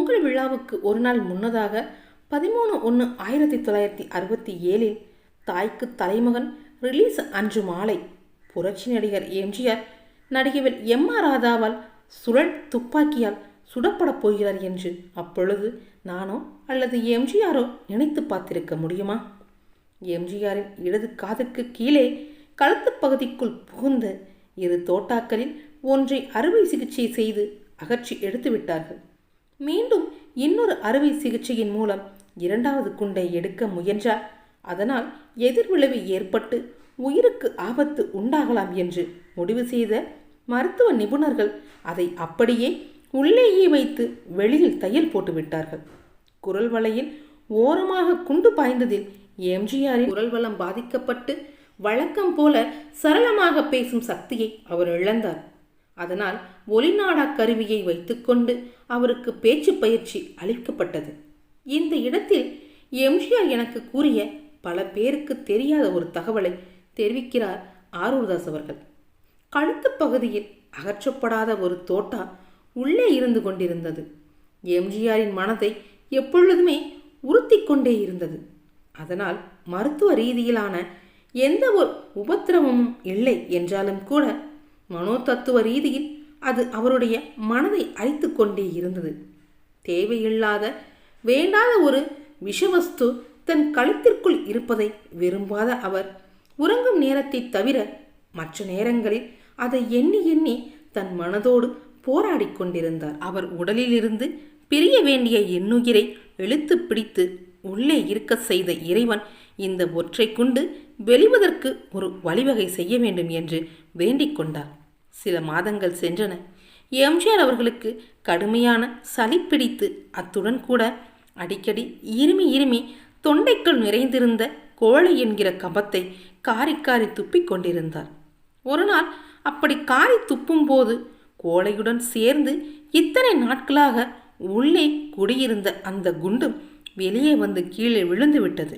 பொங்கல் விழாவுக்கு ஒரு நாள் முன்னதாக 13/1/1967 தாய்க்கு தலைமகன் ரிலீஸ் அன்று மாலை புரட்சி நடிகர் எம்ஜிஆர் நடிகை எம்.ஆர். ராதாவால் சுழல் துப்பாக்கியால் சுடப்படப் போகிறார் என்று அப்பொழுது நானோ அல்லது எம்ஜிஆரோ நினைத்து பார்த்திருக்க முடியுமா? எம்ஜிஆரின் இடது காதுக்கு கீழே கழுத்து பகுதிக்குள் புகுந்த 2 தோட்டாக்களில் ஒன்றை அறுவை சிகிச்சை செய்து அகற்றி எடுத்து விட்டார்கள். மீண்டும் இன்னொரு அறுவை சிகிச்சையின் மூலம் 2வது குண்டை எடுக்க முயன்றார். அதனால் எதிர்விளைவு ஏற்பட்டு உயிருக்கு ஆபத்து உண்டாகலாம் என்று முடிவு செய்த மருத்துவ நிபுணர்கள் அதை அப்படியே உள்ளேயே வைத்து வெளியில் தையல் போட்டுவிட்டார்கள். குரல் வளையில் ஓரமாக குண்டு பாய்ந்ததில் எம்ஜிஆரின் குரல் வளம் பாதிக்கப்பட்டு வழக்கம் போல சரளமாக பேசும் சக்தியை அவர் இழந்தார். அதனால் ஒலிநாடா கருவியை வைத்துக்கொண்டு அவருக்கு பேச்சு பயிற்சி அளிக்கப்பட்டது. இந்த இடத்தில் எம்ஜிஆர் எனக்கு கூறிய பல பேருக்கு தெரியாத ஒரு தகவலை தெரிவிக்கிறார் ஆரூர்தாஸ் அவர்கள். கழுத்து பகுதியில் அகற்றப்படாத ஒரு தோட்டா உள்ளே இருந்து கொண்டிருந்தது. எம்ஜிஆரின் மனதை எப்பொழுதுமே உறுத்தி கொண்டே இருந்தது. அதனால் மருத்துவ ரீதியிலான எந்த ஒரு உபத்திரவமும் இல்லை என்றாலும் கூட மனோதத்துவ ரீதியில் அது அவருடைய மனதை அழித்து கொண்டே இருந்தது. தேவையில்லாத வேண்டாத ஒரு விஷவஸ்து தன் கழுத்திற்குள் இருப்பதை விரும்பாத அவர் உறங்கும் நேரத்தை தவிர மற்ற நேரங்களில் அதை எண்ணி எண்ணி தன் மனதோடு போராடி கொண்டிருந்தார். அவர் உடலிலிருந்து பிரிய வேண்டிய எண்ணுயிரை இழுத்து பிடித்து உள்ளே இருக்க செய்த இறைவன் இந்த ஒற்றை குண்டு வெளிவதற்கு ஒரு வழிவகை செய்ய வேண்டும் என்று வேண்டிக் கொண்டார். சில மாதங்கள் சென்றன. எம்ஜிஆர் அவர்களுக்கு கடுமையான சளி பிடித்து அத்துடன் கூட அடிக்கடி இருமி தொண்டைக்குள் நிறைந்திருந்த கோழை என்கிற கபத்தை காரி காரி துப்பிக் கொண்டிருந்தார். ஒரு நாள் அப்படி காரி துப்பும் போது கோழையுடன் சேர்ந்து இத்தனை நாட்களாக உள்ளே குடியிருந்த அந்த குண்டும் வெளியே வந்து கீழே விழுந்து விட்டது.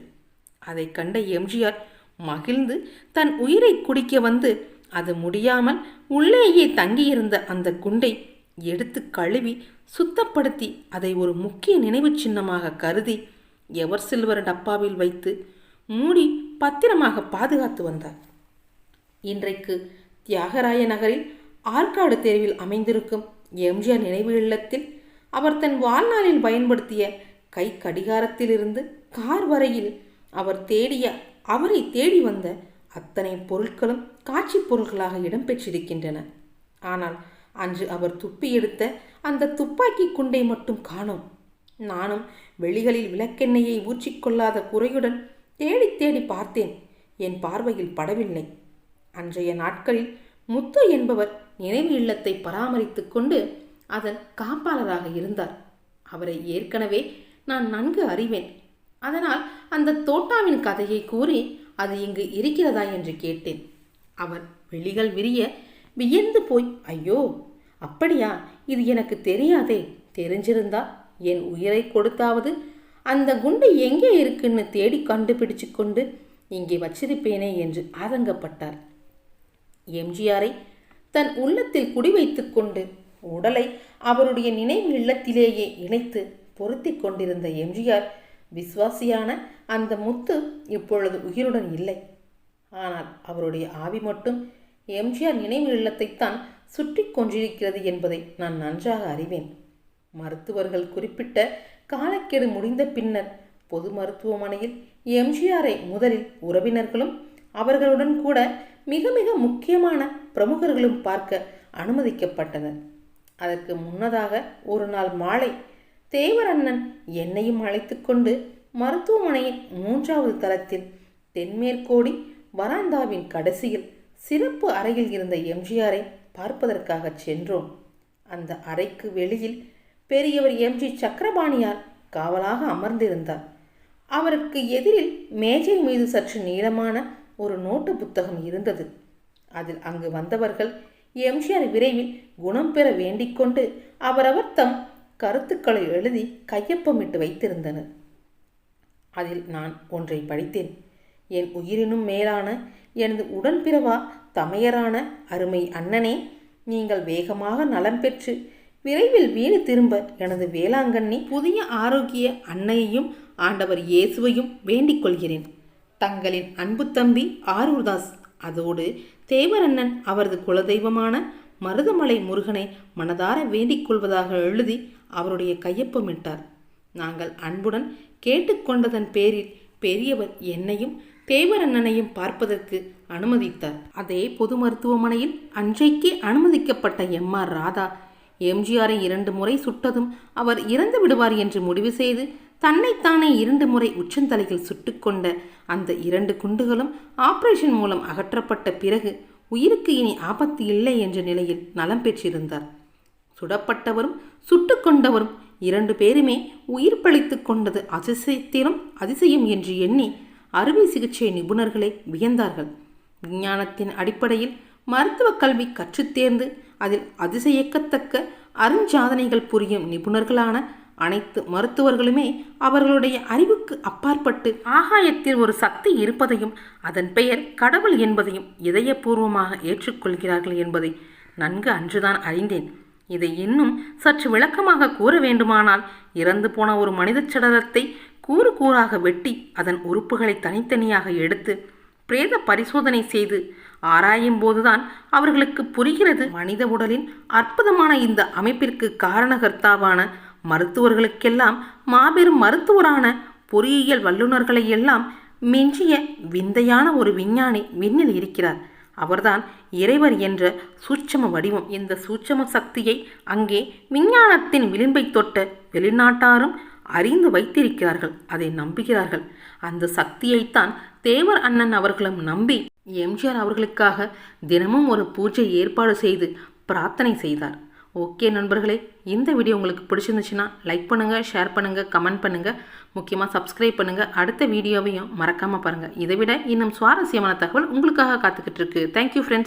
அதை கண்ட எம்ஜிஆர் மகிழ்ந்து தன் உயிரை குடிக்க வந்து அது முடியாமல் உள்ளேயே தங்கியிருந்த அந்த குண்டை எடுத்து கழுவி சுத்தப்படுத்தி அதை ஒரு முக்கிய நினைவு சின்னமாக கருதி எவர் சில்வர் டப்பாவில் வைத்து மூடி பத்திரமாக பாதுகாத்து வந்தார். இன்றைக்கு தியாகராய நகரில் ஆற்காடு தெருவில் அமைந்திருக்கும் எம்ஜிஆர் நினைவு இல்லத்தில் அவர் தன் வாழ்நாளில் பயன்படுத்திய கை கடிகாரத்திலிருந்து கார் வரையில் அவரை தேடி வந்த அத்தனை பொருட்களும் காட்சி பொருட்களாக இடம்பெற்றிருக்கின்றன. ஆனால் அன்று அவர் துப்பி எடுத்த அந்த துப்பாக்கி குண்டை மட்டும் காணோம். நானும் வெளிகளில் விளக்கெண்ணெயை ஊற்றிக்கொள்ளாத குறையுடன் தேடி தேடி பார்த்தேன். என் பார்வையில் படவில்லை. அன்றைய நாட்களில் முத்து என்பவர் நினைவு இல்லத்தை பராமரித்து கொண்டு அதன் காப்பாளராக இருந்தார். அவரை ஏற்கனவே நான் நன்கு அறிவேன். அதனால் அந்த தோட்டாவின் கதையை கூறி அது இங்கு இருக்கிறதா என்று கேட்டேன். அவர் விழிகள் விரிய வியந்து போய், ஐயோ அப்படியா, இது எனக்கு தெரியாதே, தெரிஞ்சிருந்தா என் உயிரை கொடுத்தாவது அந்த குண்டு எங்கே இருக்குன்னு தேடி கண்டுபிடிச்சு கொண்டு இங்கே வச்சிருப்பேனே என்று ஆதங்கப்பட்டார். எம்ஜிஆரை தன் உள்ளத்தில் குடிவைத்து கொண்டு உடலை அவருடைய நினைவு இல்லத்திலேயே இணைத்து பொருத்தி கொண்டிருந்த எம்ஜிஆர் விசுவாசியான அந்த முத்து இப்பொழுது உயிருடன் இல்லை. ஆனால் அவருடைய ஆவி மட்டும் எம்ஜிஆர் நினைவு இல்லத்தைத்தான் சுற்றி கொண்டிருக்கிறது என்பதை நான் நன்றாக அறிவேன். மருத்துவர்கள் குறிப்பிட்ட காலக்கெடு முடிந்த பின்னர் பொது மருத்துவமனையில் எம்ஜிஆரை முதலில் உறவினர்களும் அவர்களுடன் கூட மிக மிக முக்கியமான பிரமுகர்களும் பார்க்க அனுமதிக்கப்பட்டனர். அதற்கு முன்னதாக ஒரு நாள் மாலை தேவர் அண்ணன் என்னையும் அழைத்து கொண்டு மருத்துவமனையின் 3வது தளத்தில் தென்மேற்கோடி வராந்தாவின் கடைசியில் சிறப்பு அறையில் இருந்த எம்ஜிஆரை பார்ப்பதற்காக சென்றோம். அந்த அறைக்கு வெளியில் பெரியவர் எம்ஜி சக்கரபாணியார் காவலாக அமர்ந்திருந்தார். அவருக்கு எதிரில் மேஜை மீது சற்று நீளமான ஒரு நோட்டு புத்தகம் இருந்தது. அதில் அங்கு வந்தவர்கள் எம்ஜிஆர் விரைவில் குணம் பெற வேண்டிக் கொண்டு அவரவர் தம் கருத்துக்களை எழுதி கையொப்பமிட்டு வைத்திருந்தனர். அதில் நான் ஒன்றை படித்தேன். என் உயிரினும் மேலான எனது உடன்பிறவா தமையரான அருமை அண்ணனே, நீங்கள் வேகமாக நலம் பெற்று விரைவில் வீடு திரும்ப எனது வேளாங்கண்ணி புதிய ஆரோக்கிய அன்னையையும் ஆண்டவர் இயேசுவையும் வேண்டிக் கொள்கிறேன். தங்களின் அன்பு தம்பி ஆரூர்தாஸ். அதோடு தேவரண்ணன் அவரது குலதெய்வமான மருதமலை முருகனை மனதார வேண்டிக் கொள்வதாக எழுதி அவருடைய கையொப்பமிட்டார். நாங்கள் அன்புடன் கேட்டுக்கொண்டதன் பேரில் பெரியவர் என்னையும் தேவரண்ணனையும் பார்ப்பதற்கு அனுமதித்தார். அதே பொது மருத்துவமனையில் அன்றைக்கே அனுமதிக்கப்பட்ட எம்.ஆர். ராதா எம்ஜிஆரை 2 முறை சுட்டதும் அவர் இறந்து விடுவார் என்று முடிவு செய்து தன்னைத்தானே 2 முறை உச்சந்தலையில் சுட்டுக்கொண்ட அந்த 2 குண்டுகளும் ஆபரேஷன் மூலம் அகற்றப்பட்ட பிறகு உயிருக்கு இனி ஆபத்து இல்லை என்ற நிலையில் நலம் பெற்றிருந்தார். சுடப்பட்டவரும் சுட்டுக்கொண்டவரும் 2 பேருமே உயிர் பழித்து கொண்டது அதிசயம் என்று எண்ணி அறுவை சிகிச்சை நிபுணர்களே வியந்தார்கள். விஞ்ஞானத்தின் அடிப்படையில் மருத்துவ கல்வி கற்றுத்தேர்ந்து அதில் அதிசயிக்கத்தக்க அருஞ்சாதனைகள் புரியும் நிபுணர்களான அனைத்து மருத்துவர்களுமே அவர்களுடைய அறிவுக்கு அப்பாற்பட்டு ஆகாயத்தில் ஒரு சக்தி இருப்பதையும் அதன் பெயர் கடவுள் என்பதையும் இதயபூர்வமாக ஏற்றுக்கொள்கிறார்கள் என்பதை நன்கு அன்றுதான் அறிந்தேன். இதை இன்னும் சற்று விளக்கமாக கூற வேண்டுமானால், இறந்து போன ஒரு மனித சடலத்தை கூறு கூறாக வெட்டி அதன் உறுப்புகளை தனித்தனியாக எடுத்து பிரேத பரிசோதனை செய்து ஆராயும் போதுதான் அவர்களுக்கு புரிகிறது, மனித உடலின் அற்புதமான இந்த அமைப்பிற்கு காரணகர்த்தாவான மருத்துவர்களுக்கெல்லாம் மாபெரும் மருத்துவரான பொறியியல் வல்லுநர்களை எல்லாம் மிஞ்சிய விந்தையான ஒரு விஞ்ஞானி விண்ணில் இருக்கிறார். அவர்தான் இறைவர் என்ற சூட்சம வடிவம். இந்த சூட்சம சக்தியை அங்கே விஞ்ஞானத்தின் விளிம்பை தொட்ட வெளிநாட்டாரும் அறிந்து வைத்திருக்கிறார்கள், அதை நம்புகிறார்கள். அந்த சக்தியைத்தான் தேவர் அண்ணன் அவர்களும் நம்பி எம்ஜிஆர் அவர்களுக்காக தினமும் ஒரு பூஜை ஏற்பாடு செய்து பிரார்த்தனை செய்தார். ஓகே நண்பர்களே, இந்த வீடியோ உங்களுக்கு பிடிச்சிருந்துச்சுன்னா லைக் பண்ணுங்கள், ஷேர் பண்ணுங்கள், கமெண்ட் பண்ணுங்கள், முக்கியமாக சப்ஸ்கிரைப் பண்ணுங்கள். அடுத்த வீடியோவையும் மறக்காமல் பாருங்கள். இதை விட இன்னும் சுவாரஸ்யமான தகவல் உங்களுக்காக காத்துக்கிட்டு இருக்கு. Thank you friends.